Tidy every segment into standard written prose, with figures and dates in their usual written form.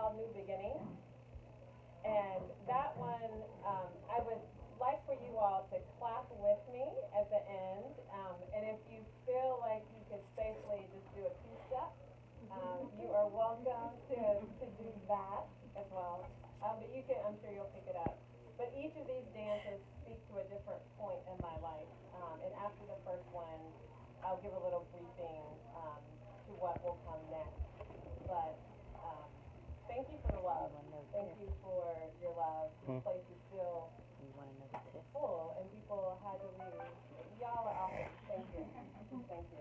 called New Beginning. And that one, I would like for you all to clap with me at the end. And if you feel like you could safely just do a two-step, you are welcome to do that as well. But you can, I'm sure you'll pick it up. But each of these dances speak to a different point in my life. And after the first one, I'll give a little briefing to what will come next. But thank you for the love. Thank you for your love. This place is still full, and people had to leave. Y'all are awesome. Thank you. Thank you.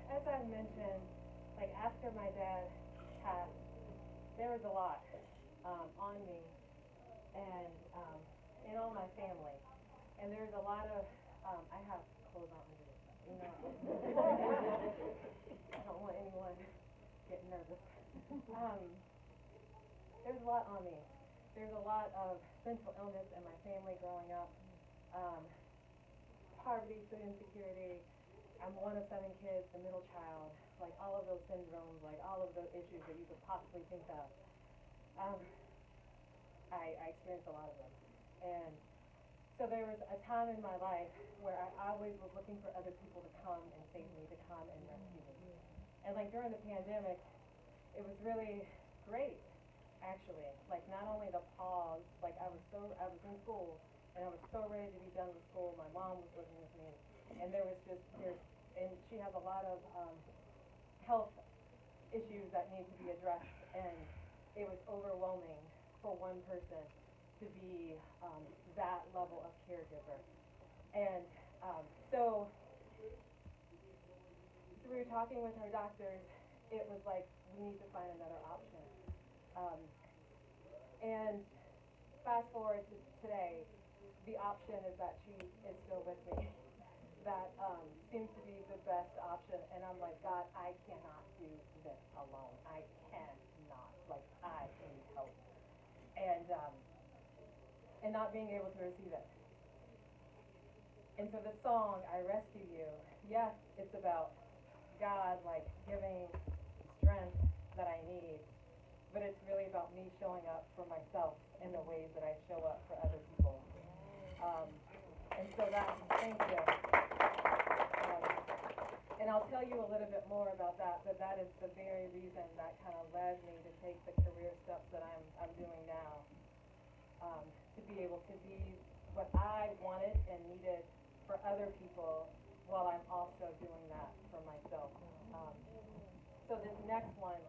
As I mentioned, like after my dad passed, there was a lot on me and in all my family. And there's a lot of I have clothes on under it, you know. I don't want anyone getting nervous. Um, there's a lot on me. There's a lot of mental illness in my family growing up. Um, Poverty, food insecurity. I'm one of 7 kids, the middle child. Like all of those syndromes, like all of the issues that you could possibly think of. Um, I experienced a lot of them. And so there was a time in my life where I always was looking for other people to come and save me, to come and rescue me. And like during the pandemic, it was really great, actually. Like not only the pause, like I was in school and I was so ready to be done with school. My mom was living with me, and and she has a lot of health issues that need to be addressed, and it was overwhelming for one person to be that level of caregiver. And so through talking with her doctors, it was like, we need to find another option. Um, and fast forward to today, the option is that she is still with me. That seems to be the best option. And I'm like, God, I cannot do this alone. I cannot. Like, I need help. And not being able to receive it. And so the song, I Rescue You, yes, it's about God, like, giving strength that I need, but it's really about me showing up for myself in the ways that I show up for other people. And so thank you. And I'll tell you a little bit more about that, but that is the very reason that kind of led me to take the career steps that I'm doing now, to be able to be what I wanted and needed for other people while I'm also doing that for myself. So this next one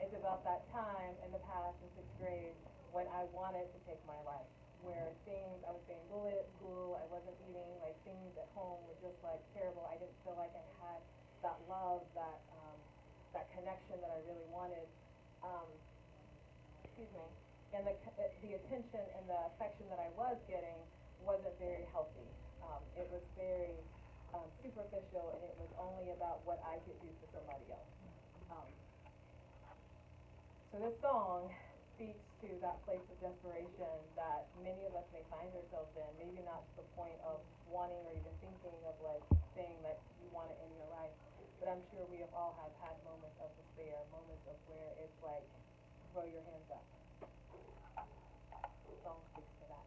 is about that time in the past in 6th grade when I wanted to take my life, where I was being bullied at school, I wasn't eating, like things at home were just like terrible. I didn't feel like I had that love, that connection that I really wanted. Um, excuse me. And the attention and the affection that I was getting wasn't very healthy. It was very superficial, and it was only about what I could do for somebody else. Um, so this song speaks to that place of desperation that many of us may find ourselves in, maybe not to the point of wanting or even thinking of like saying that you want it in your life, but I'm sure we have all had moments of despair, moments of where it's like, throw your hands up. The song speaks to that.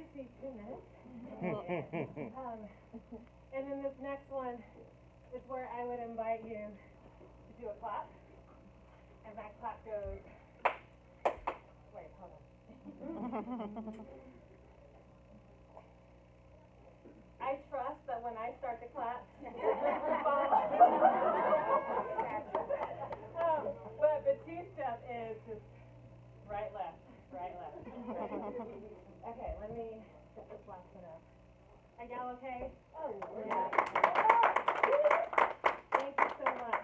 just need 2 minutes. And then this next one is where I would invite you to do a clap. And that clap goes, wait, hold on. I trust that when I start to clap, but the 2-step is just right, left, right, left. Right. Okay, let me get this last one up. Are y'all okay? Oh, yeah. Thank you so much.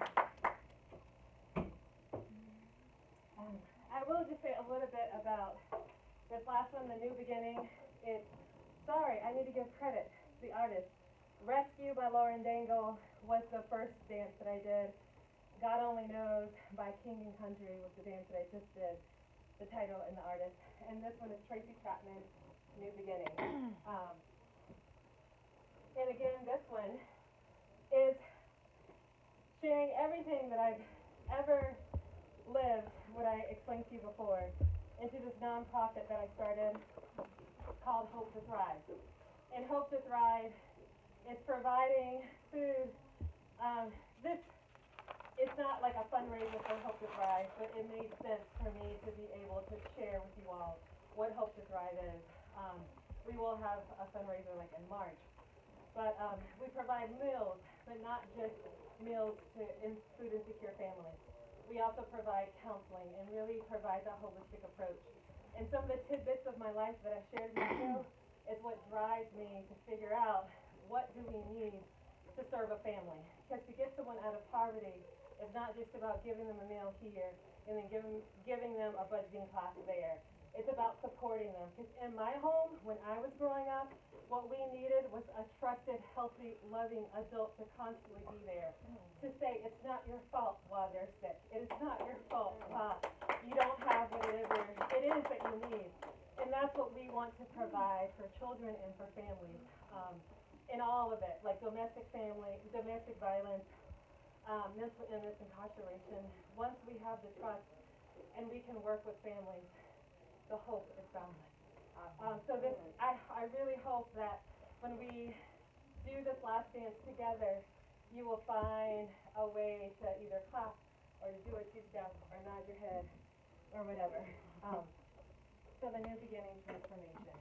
I will just say a little bit about this last one, The New Beginning. Sorry, I need to give credit to the artist. Rescue by Lauren Dangle was the first dance that I did. God Only Knows by King and Country was the dance that I just did, the title and the artist. And this one is Tracy Chapman, New Beginning. And again, this one is sharing everything that I've ever lived, what I explained to you before, into this nonprofit that I started called Hope to Thrive. And Hope to Thrive is providing food. This is not like a fundraiser for Hope to Thrive, but it made sense for me to be able to share with you all what Hope to Thrive is. We will have a fundraiser like in March. But we provide meals, but not just meals to food insecure families. We also provide counseling and really provide that holistic approach. And some of the tidbits of my life that I shared with you is what drives me to figure out what do we need to serve a family. Because to get someone out of poverty is not just about giving them a meal here and then giving them a budgeting class there. It's about supporting them. Because in my home, when I was growing up, what we needed was a trusted, healthy, loving adult to constantly be there. To say, it's not your fault while they're sick. It is not your fault you don't have whatever it is that you need. And that's what we want to provide for children and for families. In all of it, like domestic violence, mental illness, incarceration. Once we have the trust and we can work with families, the hope is boundless. So I really hope that when we do this last dance together, you will find a way to either clap or to do a 2-step or nod your head or whatever. So the New Beginning transformation.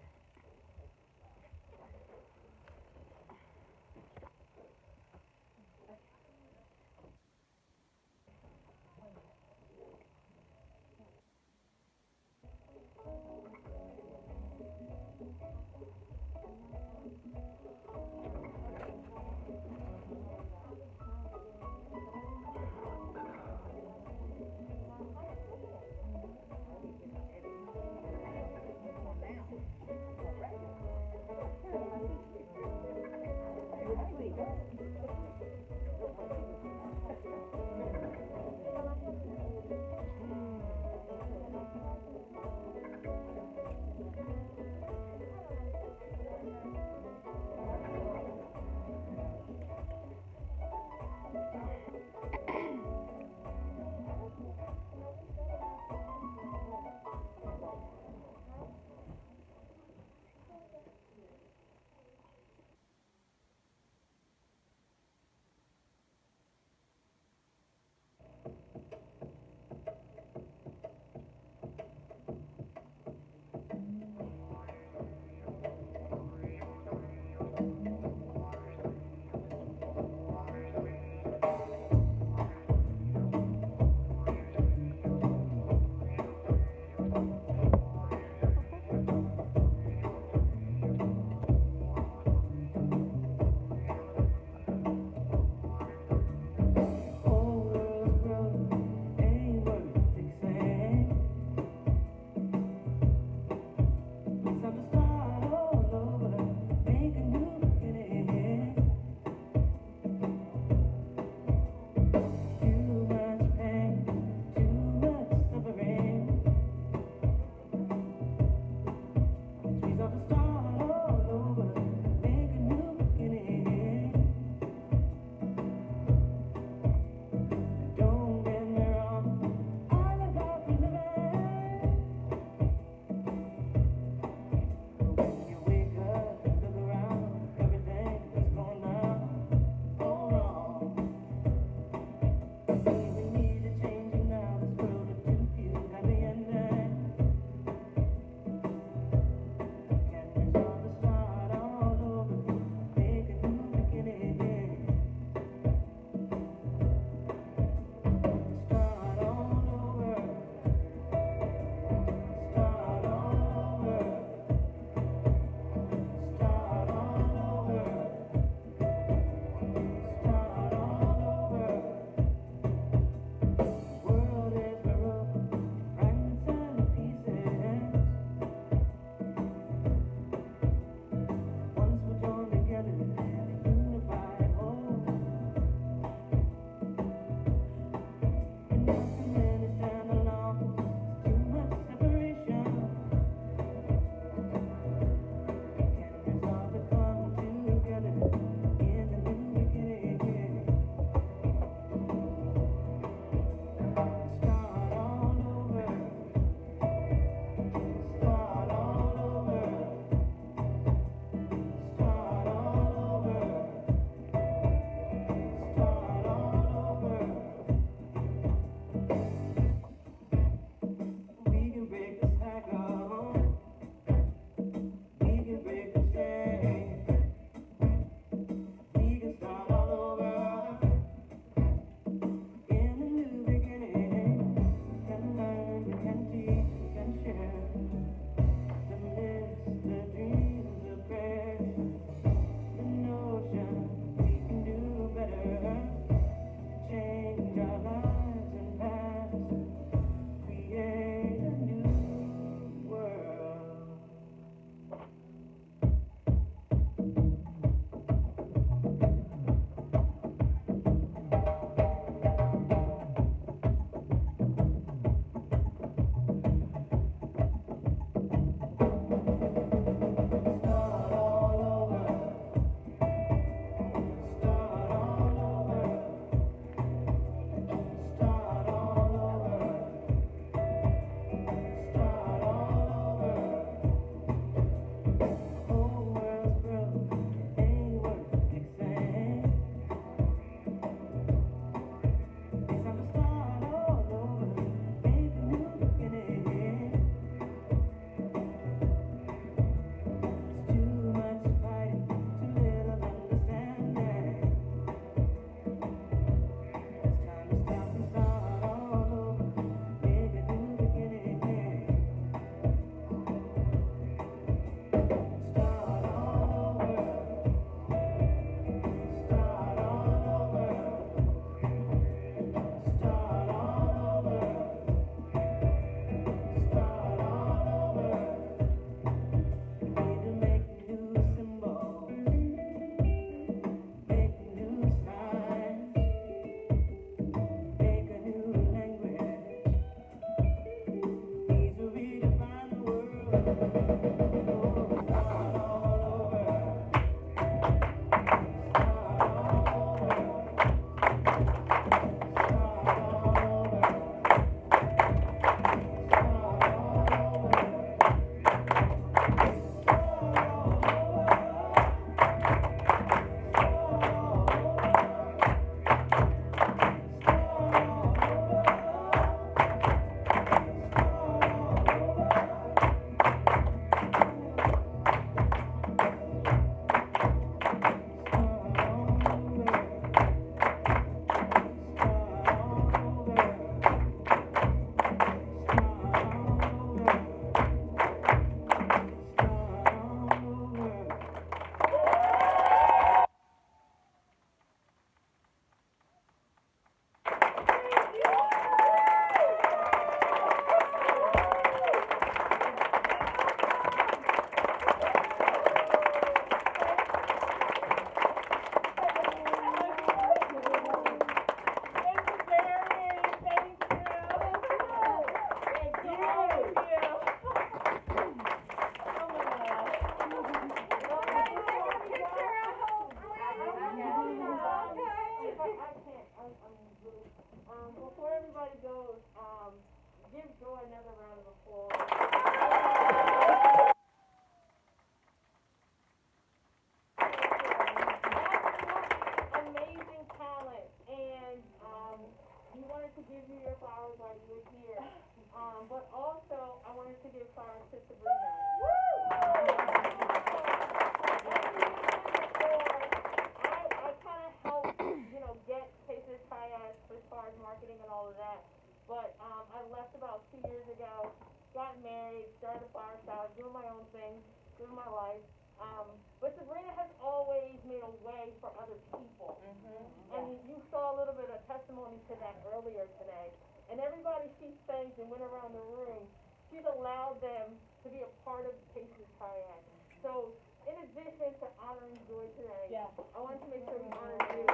and everybody she thanked and went around the room, she's allowed them to be a part of the Taste of the Triad. So, in addition to honoring Joy today, Yes. I wanted to make sure we honor you.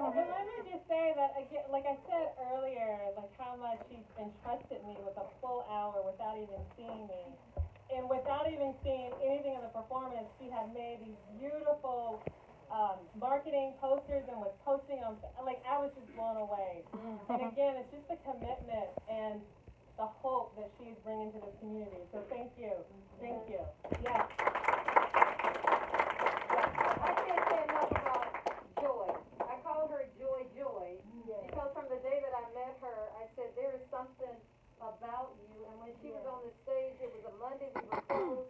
But let me just say that again, like I said earlier, like how much she's entrusted me with a full hour without even seeing me. And without even seeing anything in the performance, she had made these beautiful marketing posters and was posting on, like I was just blown away. And again, it's just the commitment and the hope that she's bringing to this community. So thank you. Thank you. Yeah. I can't say enough about Joy. I call her Joy Joy because from the day that I met her, I said there is something about you. And when she was on the stage, it was a Monday, we were closed.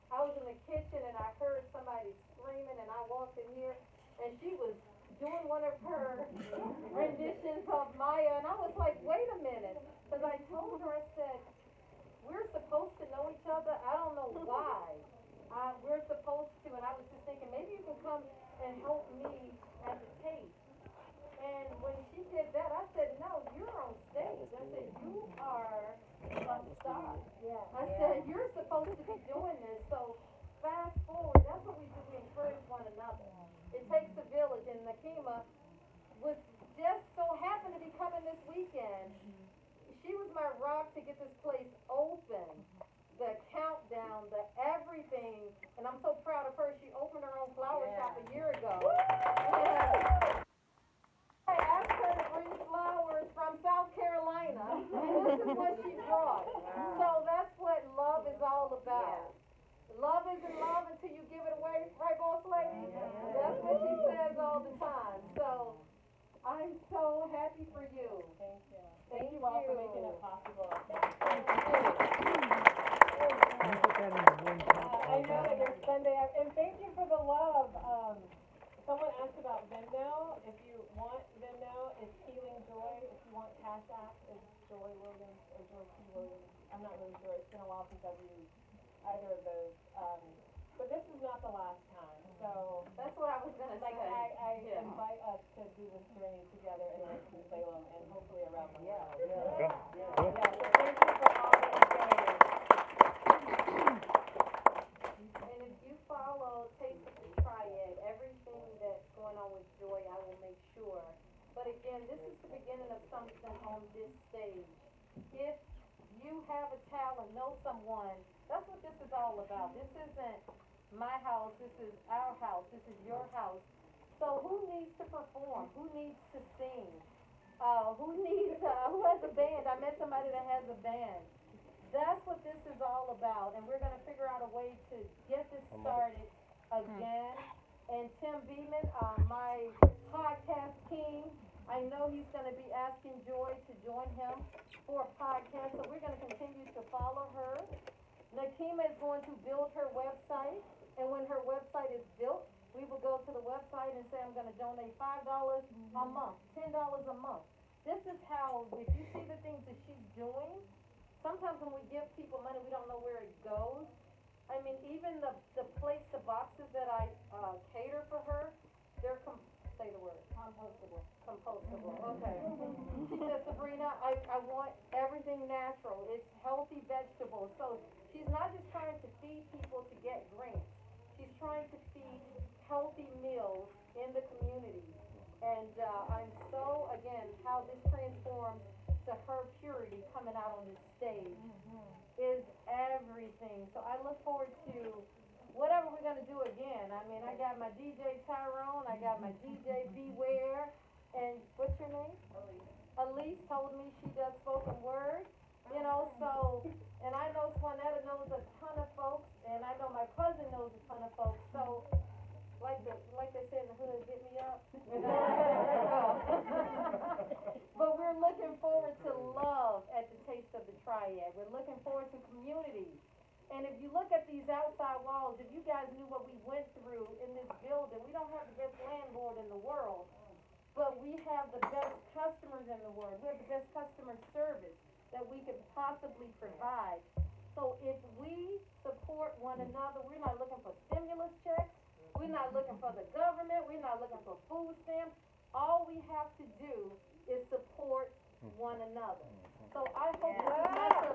I was in the kitchen and I heard somebody screaming, and I walked in here, and she was doing one of her renditions of Maya, and I was like, wait a minute, because I told her, I said, we're supposed to know each other. I don't know why. We're supposed to, and I was just thinking, maybe you can come and help me at the taste. And when she did that, I said, no, you're on stage. I said, you are a star. I said, you're supposed to be doing this. So fast forward, that's what we do. We encourage one another. It takes a village, and Nakima was just so happened to be coming this weekend. She was my rock to get this place open. The countdown, the everything, and I'm so proud of her. She opened her own flower shop a year ago. And I asked her to bring flowers from South Carolina, and this is what she brought. So that's what love is all about. Love isn't love until you give it away, right, boss lady? That's what she says all the time. So I'm so happy for you. Thank you. Thank you all for making it possible. I know that there's Sunday, and thank you for the love. Someone asked about Venmo. If you want Venmo, it's Healing Joy. If you want Cash App, it's Joy Williams or Joy P. Williams. I'm not really sure. It's been a while since I've used either of those. But this is not the last time. So That's what I was gonna like say. I invite us to do this journey together in Winston-Salem and hopefully around the world. Go. So thank you for all that you're doing. And if you follow Taste of the Triad, everything that's going on with Joy, I will make sure. But again, this is the beginning of something on this stage. If you have a talent, know someone, that's what this is all about. This isn't my house, this is our house, this is your house. So who needs to perform? Who needs to sing? Who has a band? I met somebody that has a band. That's what this is all about, and we're gonna figure out a way to get this started again. And Tim Beeman, my podcast king, I know he's gonna be asking Joy to join him for a podcast, so we're gonna continue to follow her. Nakima is going to build her website, and when her website is built, we will go to the website and say, I'm gonna donate $5 a month, $10 a month. This is how, if you see the things that she's doing, sometimes when we give people money, we don't know where it goes. I mean, even the plates, the boxes that I cater for her, they're say the word. Compostable. Compostable, okay. She said, Sabrina, I want everything natural. It's healthy vegetables. So she's not just trying to feed people to get grants. She's trying to feed healthy meals in the community. And I'm so, again, how this transforms to her purity coming out on this stage is everything. So I look forward to whatever we're gonna do again. I mean, I got my DJ Tyrone, I got my DJ Beware, and what's your name? Elise told me she does spoken word, you know, so, and I know Swanetta knows a ton of folks, and I know my cousin knows a ton of folks, so, like they say in the hood, hit me up. But we're looking forward to love at the Taste of the Triad. We're looking forward to community. And if you look at these outside walls, if you guys knew what we went through in this building, we don't have the best landlord in the world. but we have the best customers in the world, we have the best customer service that we could possibly provide. So if we support one another, we're not looking for stimulus checks, we're not looking for the government, we're not looking for food stamps. All we have to do is support one another. So I hope this is not your